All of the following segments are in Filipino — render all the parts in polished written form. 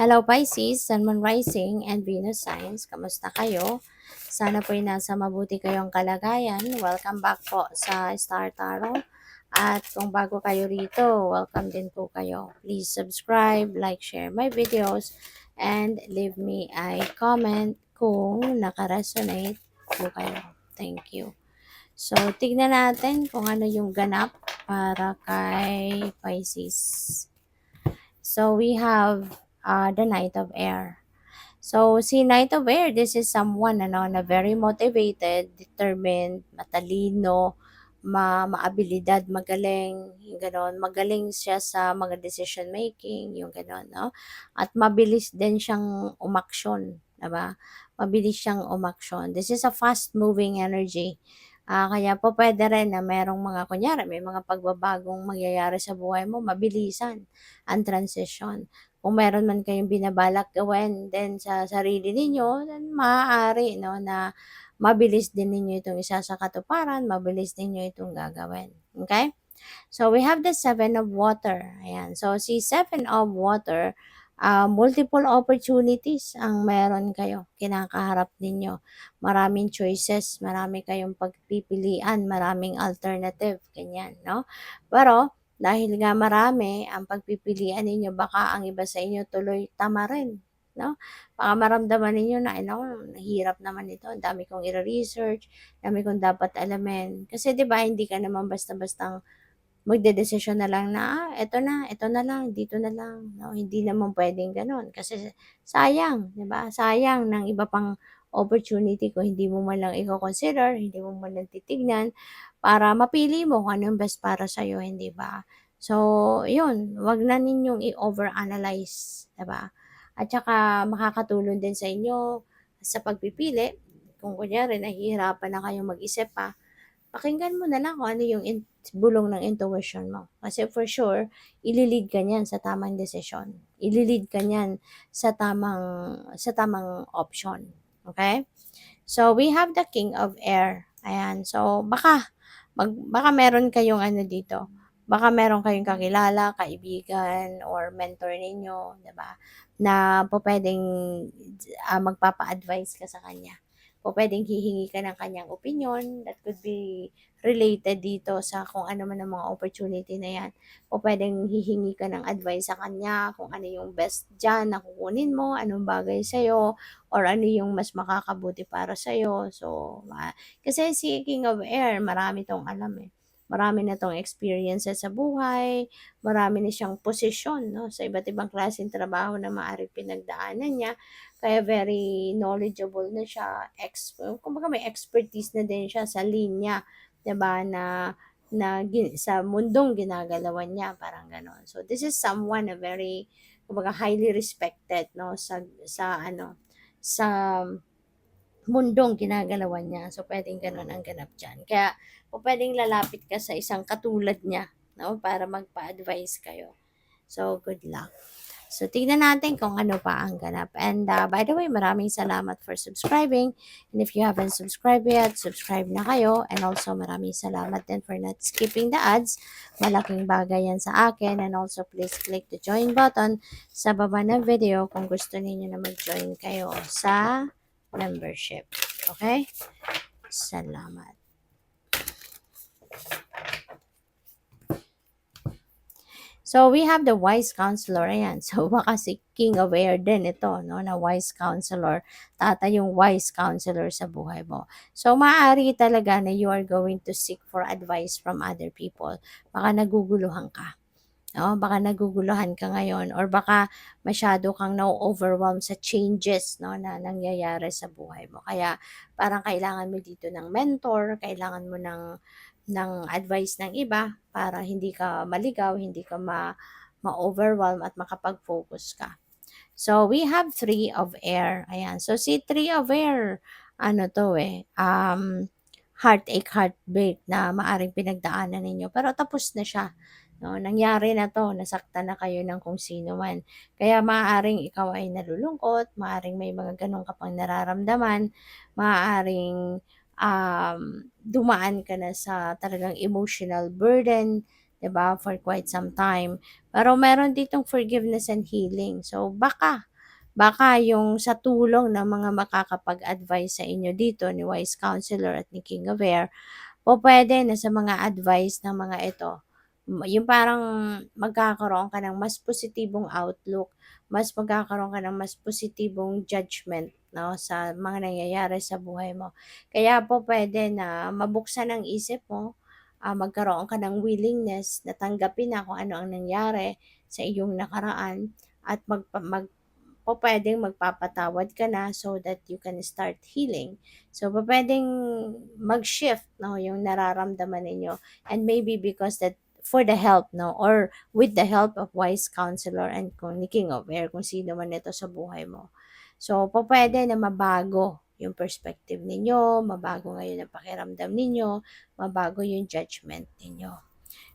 Hello Pisces, Sun, Moon Rising, and Venus Signs. Kamusta kayo? Sana po'y nasa mabuti kayong kalagayan. Welcome back po sa Star Tarot. At kung bago kayo rito, welcome din po kayo. Please subscribe, like, share my videos, and leave me a comment kung nakaresonate po kayo. Thank you. So, tignan natin kung ano yung ganap para kay Pisces. So, we have the Knight of Air. So, si Knight of Air, this is someone na very motivated, determined, matalino, maabilidad, magaling, yung ganon. Magaling siya sa mga decision making, yung ganon, no? At mabilis din siyang umaksyon, diba? Mabilis siyang umaksyon. This is a fast-moving energy. Kaya po pwede rin na merong mga, kunyari, may mga pagbabagong mangyayari sa buhay mo, mabilisan ang transition. Kung meron man kayong binabalak gawin then sa sarili ninyo, then maaari no, na mabilis din ninyo itong isa sa katuparan, mabilis ninyo itong gagawin. Okay? So, we have the Seven of Water. Ayan. So, si Seven of Water, multiple opportunities ang meron kayo, kinakaharap ninyo. Maraming choices, marami kayong pagpipilian, maraming alternative, ganyan, no? Pero, dahil nga marami ang pagpipilian ninyo, baka ang iba sa inyo tuloy tama rin, no? Baka maramdaman ninyo na, ay naku, nahirap naman ito, ang dami kong i-research, dami kong dapat alamin. Kasi 'di ba hindi ka naman basta-bastang magdedesisyon na lang na, eto na lang, dito na lang, 'no? Hindi naman puwedeng gano'n kasi sayang, 'di ba? Sayang ng iba pang opportunity kung hindi mo man lang iko-consider, hindi mo man lang titignan para mapili mo kung ano yung best para sa'yo, hindi ba? So, 'yun, 'wag na ninyong i-overanalyze, 'di ba? At saka makakatulong din sa inyo sa pagpipili kung kunyari nahihirapan na kayong mag-isip pa, pakinggan mo na lang kung ano yung bulong ng intuition mo. Kasi for sure, ililid ka niyan sa tamang desisyon. Ililid ka niyan sa tamang option. Okay? So, we have the King of Air. Ayan. So, baka meron kayong ano dito. Baka meron kayong kakilala, kaibigan, or mentor ninyo, 'di ba? Na po pwedeng magpapa-advise ka sa kanya. O pwedeng hihingi ka ng kanyang opinion that could be related dito sa kung ano man ang mga opportunity na yan. O pwedeng hihingi ka ng advice sa kanya kung ano yung best dyan na kukunin mo, anong bagay sa'yo, or ano yung mas makakabuti para sa'yo. So, kasi si King of Air, marami tong alam eh. Marami na tong experiences sa buhay, marami na siyang posisyon no, sa iba't ibang klaseng trabaho na maaaring pinagdaanan niya. Kaya very knowledgeable na siya, kumbaga may expertise na din siya sa linya, 'di ba, sa mundong ginagalawan niya, parang gano'n. So this is someone na very kumbaga highly respected no sa mundong ginagalawan niya. So pwedeng gano'n ang ganap diyan. Kaya puwedeng lalapit ka sa isang katulad niya no para magpa-advice kayo. So good luck. So, tignan natin kung ano pa ang ganap. And by the way, maraming salamat for subscribing. And if you haven't subscribed yet, subscribe na kayo. And also, maraming salamat din for not skipping the ads. Malaking bagay yan sa akin. And also, please click the join button sa baba ng video kung gusto niyo na mag-join kayo sa membership. Okay? Salamat. So, we have the wise counselor. Ayan. So, baka si King of Air din ito, no, na wise counselor. Tata yung wise counselor sa buhay mo. So, maaari talaga na you are going to seek for advice from other people. Baka naguguluhan ka. No? Baka naguguluhan ka ngayon or baka masyado kang na-overwhelm sa changes no, na nangyayari sa buhay mo. Kaya parang kailangan mo dito ng mentor, kailangan mo ng advice ng iba para hindi ka maligaw, hindi ka ma-overwhelm at makapag-focus ka. So, we have Three of Air. Ayan. So, si Three of Air, ano to heartache, heartbreak na maaring pinagdaanan ninyo. Pero tapos na siya. No, nangyari na to, nasaktan na kayo ng kung sino man. Kaya maaaring ikaw ay nalulungkot, maaaring may mga ganong ka pang nararamdaman, maaaring dumaan ka na sa talagang emotional burden, 'di ba, for quite some time. Pero meron ditong forgiveness and healing. So baka yung sa tulong ng mga makakapag-advise sa inyo dito ni Wise Counselor at ni King of Air, pupuwede na sa mga advice ng mga ito, yung parang magkakaroon ka ng mas positibong outlook, mas magkakaroon ka ng mas positibong judgment 'no, sa mga nangyayari sa buhay mo. Kaya pupuwede na mabuksan ang isip mo, magkaroon ka ng willingness na tanggapin na kung ano ang nangyari sa iyong nakaraan at pupuwedeng magpapatawad ka na so that you can start healing. So, pupuwedeng mag-shift 'no, yung nararamdaman ninyo, and maybe because that for the help 'no, or with the help of wise counselor and kung ni King of Air, kung sino man ito sa buhay mo. So, pupuwede na mabago yung perspective ninyo, mabago ngayon ang pakiramdam ninyo, mabago yung judgment ninyo.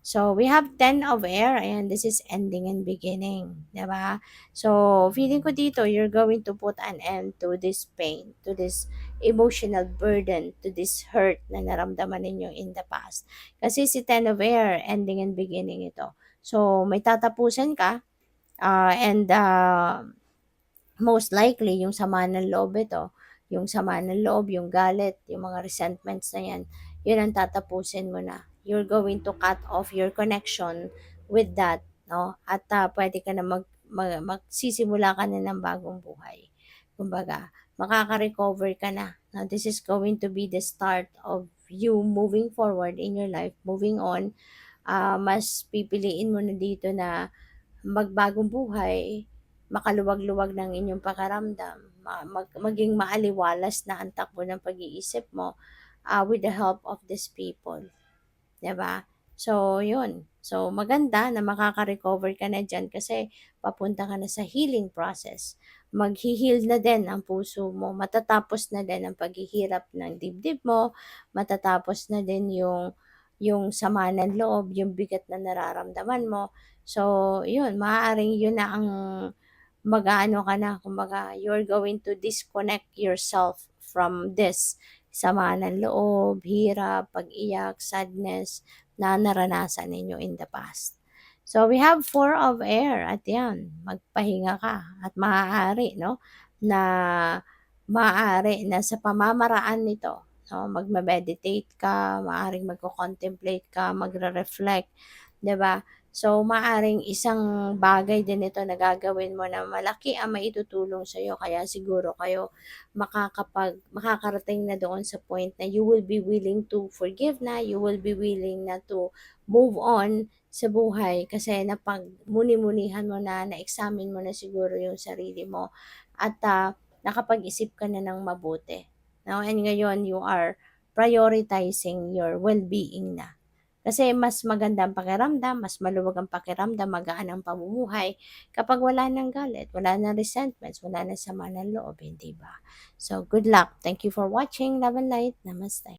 So, we have 10 of air, and this is ending and beginning, 'di ba? So, feeling ko dito, you're going to put an end to this pain, to this emotional burden, to this hurt na naramdaman ninyo in the past. Kasi si 10 of air, ending and beginning ito. So, may tatapusan ka, and most likely, yung sama ng loob ito, yung sama ng loob, yung galit, yung mga resentments na yan, yun ang tatapusin mo na. You're going to cut off your connection with that, no? At pwede ka na magsisimula ka na ng bagong buhay. Kumbaga, makaka-recover ka na. Now, this is going to be the start of you moving forward in your life, moving on. Mas pipiliin mo na dito na magbagong buhay, makaluwag-luwag ng inyong pakiramdam, maging maaliwalas na ang takbo ng pag-iisip mo, with the help of these people, 'di ba? So, 'yun. So, maganda na makaka-recover ka na diyan kasi papunta ka na sa healing process. Maghi-heal na din ang puso mo, matatapos na din ang paghihirap ng dibdib mo, matatapos na din yung sama ng loob, yung bigat na nararamdaman mo. So, 'yun, maaaring 'yun na ang mag-aano ka na, kumbaga, you're going to disconnect yourself from this sama ng loob, hirap, pag-iyak, sadness na naranasan ninyo in the past. So, we have 4 of air at yan, magpahinga ka at maaari na sa pamamaraan nito, no, magme-meditate ka, maaaring magko-contemplate ka, magre-reflect, 'di ba? So, maaring isang bagay din ito na gagawin mo na malaki ang maitutulong sa'yo, kaya siguro kayo makakarating na doon sa point na you will be willing to forgive na, you will be willing na to move on sa buhay kasi napagmuni-munihan mo na, na-examine mo na siguro yung sarili mo at nakapag-isip ka na ng mabuti. No? And ngayon, you are prioritizing your well-being na. Kasi mas maganda ang pakiramdam, mas maluwag ang pakiramdam, magaan ang pamumuhay kapag wala ng galit, wala ng resentments, wala ng sama ng loob, hindi ba? So, good luck. Thank you for watching. Love and light. Namaste.